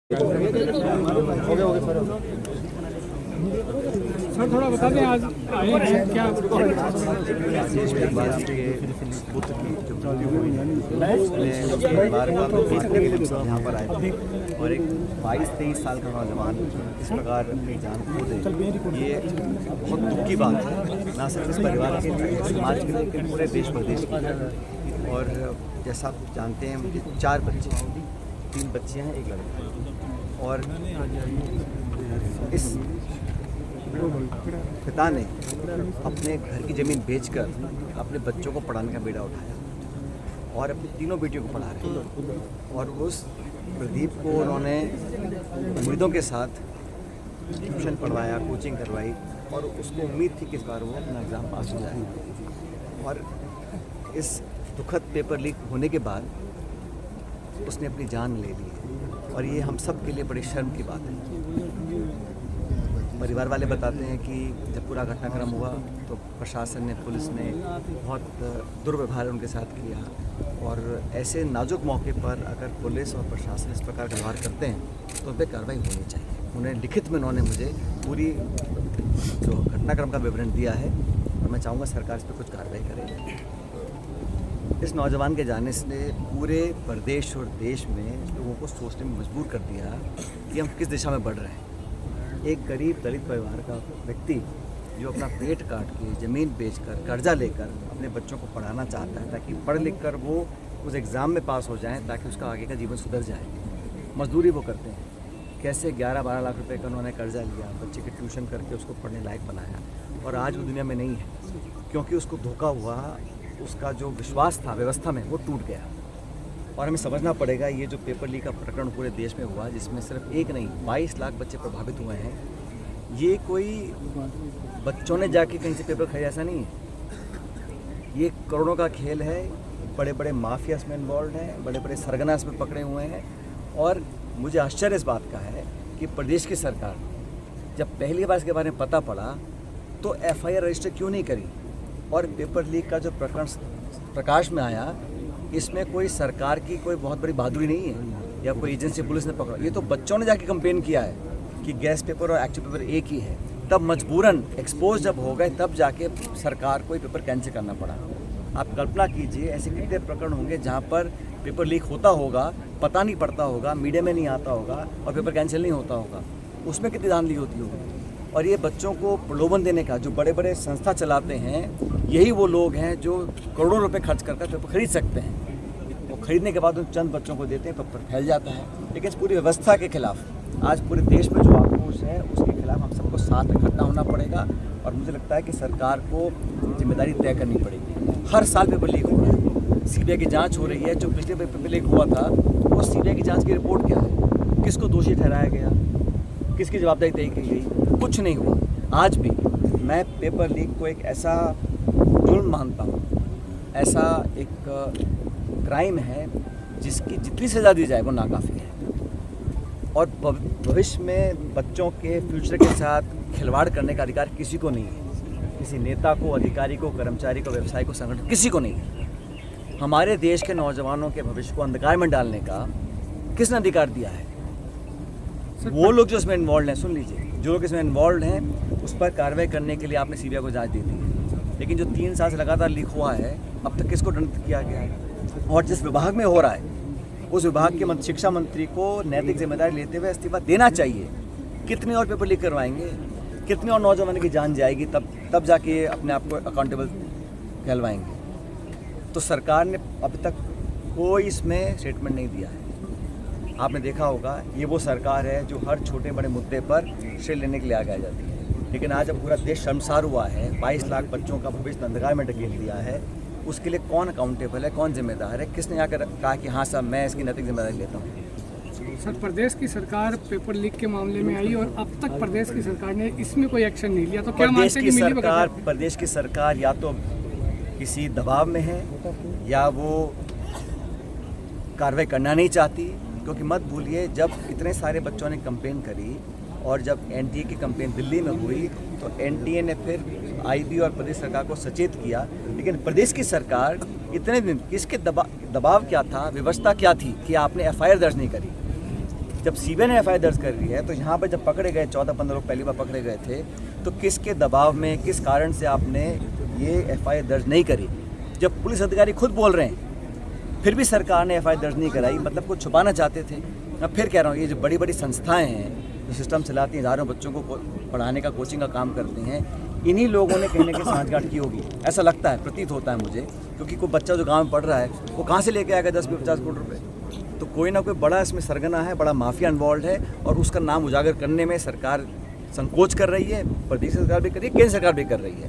Sir थोड़ा बता दें आज आए हैं क्या देश में बात के पुत्र की जो मृत्यु हुई उसने बार बार मारने के लिए यहाँ पर आए थे और एक 22-23 साल का नौजवान इस प्रकार अपनी जान खो दे, ये बहुत दुख की बात है, ना सिर्फ इस परिवार के लिए, समाज के लिए, लेकिन पूरे देश प्रदेश के लिए। और जैसा आप जानते हैं मुझे 4 बच्चे, 3 बच्चियाँ हैं, 1 लड़का, और इस पिता ने अपने घर की ज़मीन बेचकर अपने बच्चों को पढ़ाने का बेड़ा उठाया और अपनी तीनों बेटियों को पढ़ा रहे हैं। और उस प्रदीप को उन्होंने उम्मीदों के साथ ट्यूशन पढ़वाया, कोचिंग करवाई और उसको उम्मीद थी कि इस बार वो अपना एग्ज़ाम पास हो जाए। और इस दुखद पेपर लीक होने के बाद उसने अपनी जान ले ली और ये हम सब के लिए बड़ी शर्म की बात है। परिवार वाले बताते हैं कि जब पूरा घटनाक्रम हुआ तो प्रशासन ने, पुलिस ने बहुत दुर्व्यवहार उनके साथ किया और ऐसे नाजुक मौके पर अगर पुलिस और प्रशासन इस प्रकार का व्यवहार करते हैं तो उन पर कार्रवाई होनी चाहिए। उन्हें लिखित में उन्होंने मुझे पूरी जो घटनाक्रम का विवरण दिया है और मैं चाहूँगा सरकार इस पर कुछ कार्रवाई करे। इस नौजवान के जाने से पूरे प्रदेश और देश में लोगों को सोचने में मजबूर कर दिया कि हम किस दिशा में बढ़ रहे हैं। एक गरीब दलित परिवार का व्यक्ति जो अपना पेट काट के ज़मीन बेचकर कर्जा लेकर अपने बच्चों को पढ़ाना चाहता है ताकि पढ़ लिख कर वो उस एग्ज़ाम में पास हो जाएं ताकि उसका आगे का जीवन सुधर जाए। मजदूरी वो करते हैं, कैसे 11-12 लाख रुपए का उन्होंने कर्जा लिया, बच्चे की ट्यूशन करके उसको पढ़ने लायक बनाया और आज वो दुनिया में नहीं है क्योंकि उसको धोखा हुआ, उसका जो विश्वास था व्यवस्था में वो टूट गया। और हमें समझना पड़ेगा ये जो पेपर लीक का प्रकरण पूरे देश में हुआ जिसमें सिर्फ एक नहीं 22 लाख बच्चे प्रभावित हुए हैं, ये कोई बच्चों ने जाके कहीं से पेपर खरीदा ऐसा नहीं है। ये करोड़ों का खेल है, बड़े बड़े माफिया इसमें इन्वॉल्व हैं, बड़े बड़े सरगना इसमें पकड़े हुए हैं। और मुझे आश्चर्य इस बात का है कि प्रदेश की सरकार जब पहली बार इसके बारे में पता पड़ा तो FIR रजिस्टर क्यों नहीं करी। और पेपर लीक का जो प्रकरण प्रकाश में आया इसमें कोई सरकार की कोई बहुत बड़ी बहादुरी नहीं है या कोई एजेंसी पुलिस ने पकड़ा, ये तो बच्चों ने जाके कंप्लेन किया है कि गैस पेपर और एक्चुअल पेपर एक ही है। तब मजबूरन एक्सपोज जब हो गए तब जाके सरकार को पेपर कैंसिल करना पड़ा। आप कल्पना कीजिए ऐसे कितने प्रकरण होंगे जहाँ पर पेपर लीक होता होगा, पता नहीं पड़ता होगा, मीडिया में नहीं आता होगा और पेपर कैंसिल नहीं होता होगा, उसमें कितनी धांधली होती होगी। और ये बच्चों को प्रलोभन देने का जो बड़े बड़े संस्था चलाते हैं यही वो लोग हैं जो करोड़ों रुपए खर्च कर पेपर खरीद सकते हैं। वो खरीदने के बाद उन चंद बच्चों को देते हैं, पेपर फैल जाता है। लेकिन इस पूरी व्यवस्था के खिलाफ आज पूरे देश में जो आक्रोश है उसके खिलाफ हम सबको साथ इकट्ठा होना पड़ेगा। और मुझे लगता है कि सरकार को जिम्मेदारी तय करनी पड़ेगी। हर साल पेपर लीक हो रहा है, CBI की जाँच हो रही है। जो पिछले पेपर लीक हुआ था वो CBI की जाँच की रिपोर्ट क्या है, किसको दोषी ठहराया गया, किसकी जवाबदारी तय की गई, कुछ नहीं हुआ। आज भी मैं पेपर लीक को एक ऐसा जुर्म मानता हूँ, ऐसा एक क्राइम है जिसकी जितनी सज़ा दी जाए वो नाकाफ़ी है। और भविष्य में बच्चों के फ्यूचर के साथ खिलवाड़ करने का अधिकार किसी को नहीं है, किसी नेता को, अधिकारी को, कर्मचारी को, व्यवसायी को, संगठन, किसी को नहीं है। हमारे देश के नौजवानों के भविष्य को अंधकार में डालने का किसने अधिकार दिया है? वो लोग जो इसमें इन्वॉल्व हैं, सुन लीजिए, जो लोग इसमें इन्वॉल्व हैं उस पर कार्रवाई करने के लिए आपने CBI को जांच दी थी। लेकिन जो 3 साल से लगातार लीक हुआ है अब तक किसको दंडित किया गया है? और जिस विभाग में हो रहा है उस विभाग के शिक्षा मंत्री को नैतिक जिम्मेदारी लेते हुए इस्तीफा देना चाहिए। कितने और पेपर लीक करवाएंगे, कितने और नौजवानों की जान जाएगी, तब जाके अपने आप को अकाउंटेबल कहलवाएंगे। तो सरकार ने अभी तक कोई इसमें स्टेटमेंट नहीं दिया है। आपने देखा होगा ये वो सरकार है जो हर छोटे बड़े मुद्दे पर श्रेय लेने के लिए आगे आ जाती है। लेकिन आज जब पूरा देश शर्मसार हुआ है, 22 लाख बच्चों का भविष्य अंधकार में ढकेल दिया है, उसके लिए कौन अकाउंटेबल है, कौन जिम्मेदार है, किसने आकर कहा कि हाँ साहब मैं इसकी नैतिक जिम्मेदारी लेता हूँ। सर प्रदेश की सरकार पेपर लीक के मामले में आई और अब तक प्रदेश की सरकार ने इसमें कोई एक्शन नहीं लिया, तो क्या मानते हैं कि प्रदेश की सरकार या तो किसी दबाव में है या वो कार्रवाई करना नहीं चाहती। क्योंकि मत भूलिए जब इतने सारे बच्चों ने कंप्लेन करी और जब NTA की कंप्लेन दिल्ली में हुई तो NTA ने फिर IB और प्रदेश सरकार को सचेत किया। लेकिन प्रदेश की सरकार इतने दिन किसके दबाव क्या था, व्यवस्था क्या थी कि आपने FIR दर्ज नहीं करी। जब सीबीआई ने एफआईआर दर्ज कर ली है तो यहाँ पर जब पकड़े गए 14-15 लोग पहली बार पकड़े गए थे, तो किसके दबाव में, किस कारण से आपने ये एफआईआर दर्ज नहीं करी? जब पुलिस अधिकारी खुद बोल रहे हैं फिर भी सरकार ने एफआईआर दर्ज नहीं कराई, मतलब कुछ छुपाना चाहते थे। मैं फिर कह रहा हूँ, ये जो बड़ी बड़ी संस्थाएँ हैं जो सिस्टम चलाती हैं, हज़ारों बच्चों को पढ़ाने का, कोचिंग का काम करती हैं, इन्हीं लोगों ने कहने की सांठगांठ की होगी, ऐसा लगता है, प्रतीत होता है मुझे। क्योंकि कोई बच्चा जो गांव में पढ़ रहा है वो कहाँ से लेके आएगा 10-50 करोड़ रुपए? तो कोई ना कोई बड़ा इसमें सरगना है, बड़ा माफिया इन्वॉल्व है, और उसका नाम उजागर करने में सरकार संकोच कर रही है, प्रदेश सरकार भी कर रही है, केंद्र सरकार भी कर रही है।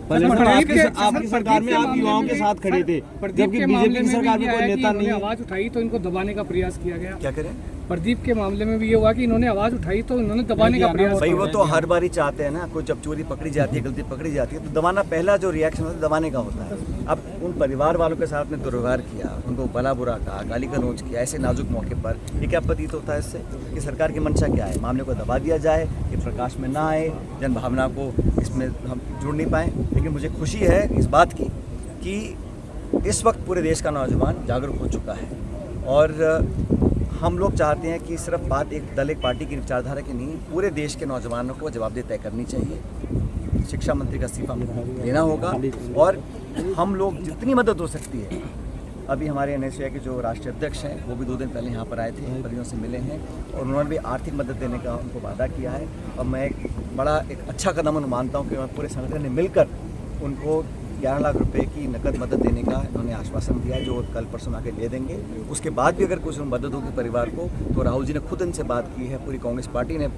आपकी सरकार में आप युवाओं के साथ खड़े थे, जबकि बीजेपी की सरकार में कोई नेता नहीं। आवाज उठाई तो इनको दबाने का प्रयास किया गया। क्या करें? प्रदीप के मामले में भी ये हुआ कि इन्होंने आवाज उठाई तो इन्होंने दबाने का प्रयास भाई वो तो हर बार ही चाहते हैं ना, कोई जब चोरी पकड़ी जाती है, गलती पकड़ी जाती है तो दबाना, पहला जो रिएक्शन होता है दबाने का होता है। अब उन परिवार वालों के साथ में दुर्व्यवहार किया, उनको भला बुरा कहा, गाली गलौज किया, ऐसे नाजुक मौके पर, ये क्या प्रतीत होता है इससे कि सरकार की मंशा क्या है? मामले को दबा दिया जाए, ये प्रकाश में ना आए, जन भावना को इसमें हम जुड़ नहीं पाएँ। लेकिन मुझे खुशी है इस बात की कि इस वक्त पूरे देश का नौजवान जागरूक हो चुका है, और हम लोग चाहते हैं कि सिर्फ बात एक दल, एक पार्टी की विचारधारा की नहीं, पूरे देश के नौजवानों को जवाबदेही तय करनी चाहिए। शिक्षा मंत्री का इस्तीफा देना होगा, और हम लोग जितनी मदद हो सकती है। अभी हमारे एनएसयूआई के जो राष्ट्रीय अध्यक्ष हैं वो भी 2 दिन पहले यहाँ पर आए थे, परियों से मिले हैं, और उन्होंने भी आर्थिक मदद देने का उनको वादा किया है। और मैं एक अच्छा कदम मानता हूँ कि मैं पूरे संगठन ने मिलकर उनको 11 लाख रुपए की नकद मदद देने का इन्होंने आश्वासन दिया है, जो कल परसों आके दे देंगे। उसके बाद भी अगर कुछ मदद होगी परिवार को, तो राहुल जी ने खुद इनसे बात की है, पूरी कांग्रेस पार्टी ने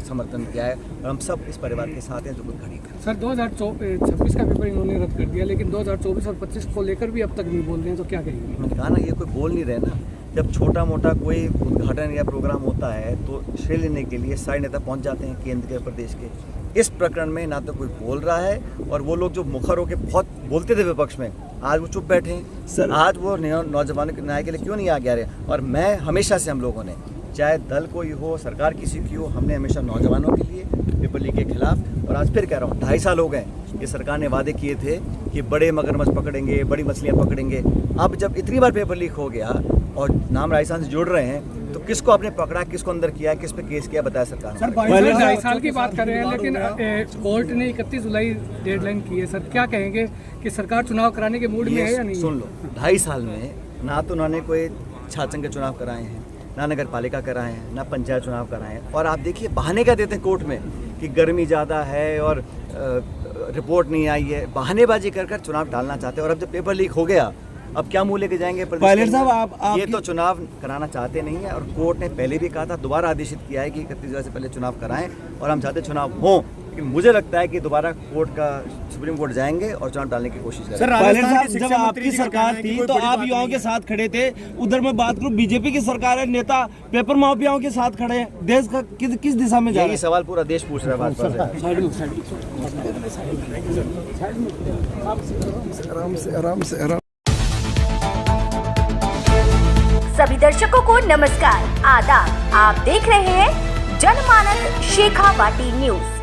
समर्थन किया है, और हम सब इस परिवार के साथ हैं जो खुद खड़ी कर। सर 2026 का पेपर इन्होंने रद्द कर दिया, लेकिन 2024 और 25 को लेकर भी अब तक नहीं बोल रहे हैं, तो क्या कहेंगे? मैंने कहा ना, ये कोई बोल नहीं रहे ना। जब छोटा मोटा कोई उद्घाटन या प्रोग्राम होता है तो श्रेय लेने के लिए सारे नेता पहुंच जाते हैं, केंद्र के, प्रदेश के। इस प्रकरण में ना तो कोई बोल रहा है, और वो लोग जो मुखर होकर बहुत बोलते थे विपक्ष में, आज वो चुप बैठे हैं सर। आज वो नौजवानों के न्याय के लिए क्यों नहीं आगे आ रहे? और मैं हमेशा से, हम लोगों ने, चाहे दल कोई हो, सरकार किसी की हो, हमने हमेशा नौजवानों के लिए, पेपर लीक के खिलाफ, और आज फिर कह रहा हूँ 2.5 साल हो गए कि सरकार ने वादे किए थे कि बड़े मगरमच्छ पकड़ेंगे, बड़ी मछलियाँ पकड़ेंगे। अब जब इतनी बार पेपर लीक हो गया और नाम राजस्थान से जुड़ रहे हैं, तो किसको आपने पकड़ा, किसको अंदर किया, किस पे केस किया, बताया सरकार? सर 2.5 साल की बात कर रहे हैं, लेकिन कोर्ट ने 31 जुलाई डेडलाइन की है। सर क्या कहेंगे कि सरकार चुनाव कराने के मूड में है या नहीं? सुन लो, 2.5 साल में ना तो उन्होंने कोई छात्र संघ के चुनाव कराए हैं, ना नगर पालिका कराए हैं, ना पंचायत चुनाव कराए हैं। और आप देखिए बहाने क्या देते हैं कोर्ट में कि गर्मी ज़्यादा है और रिपोर्ट नहीं आई है, बहानेबाजी कर कर चुनाव टालना चाहते हैं। और अब जब पेपर लीक हो गया, अब क्या मुँह लेके जाएंगे? पायलट साहब, आप ये तो चुनाव कराना चाहते नहीं है, और कोर्ट ने पहले भी कहा था, दोबारा आदेशित किया है कि 31 जुलाई से पहले चुनाव कराएं, और हम चाहते चुनाव हों। लेकिन मुझे लगता है कि दोबारा कोर्ट का, सुप्रीम कोर्ट जाएंगे और चुनाव डालने की कोशिश करेंगे। पायलट साहब, जब आपकी सरकार थी तो आप युवाओं के साथ खड़े थे। उधर मैं बात करूं, बीजेपी की सरकार है, नेता पेपर माफियाओं के साथ खड़े हैं। देश का किस दिशा में जा रहा है? यही सवाल पूरा देश पूछ रहा है भाजपा से। आराम से। सभी दर्शकों को नमस्कार, आदाब। आप देख रहे हैं जनमानस शेखावाटी न्यूज।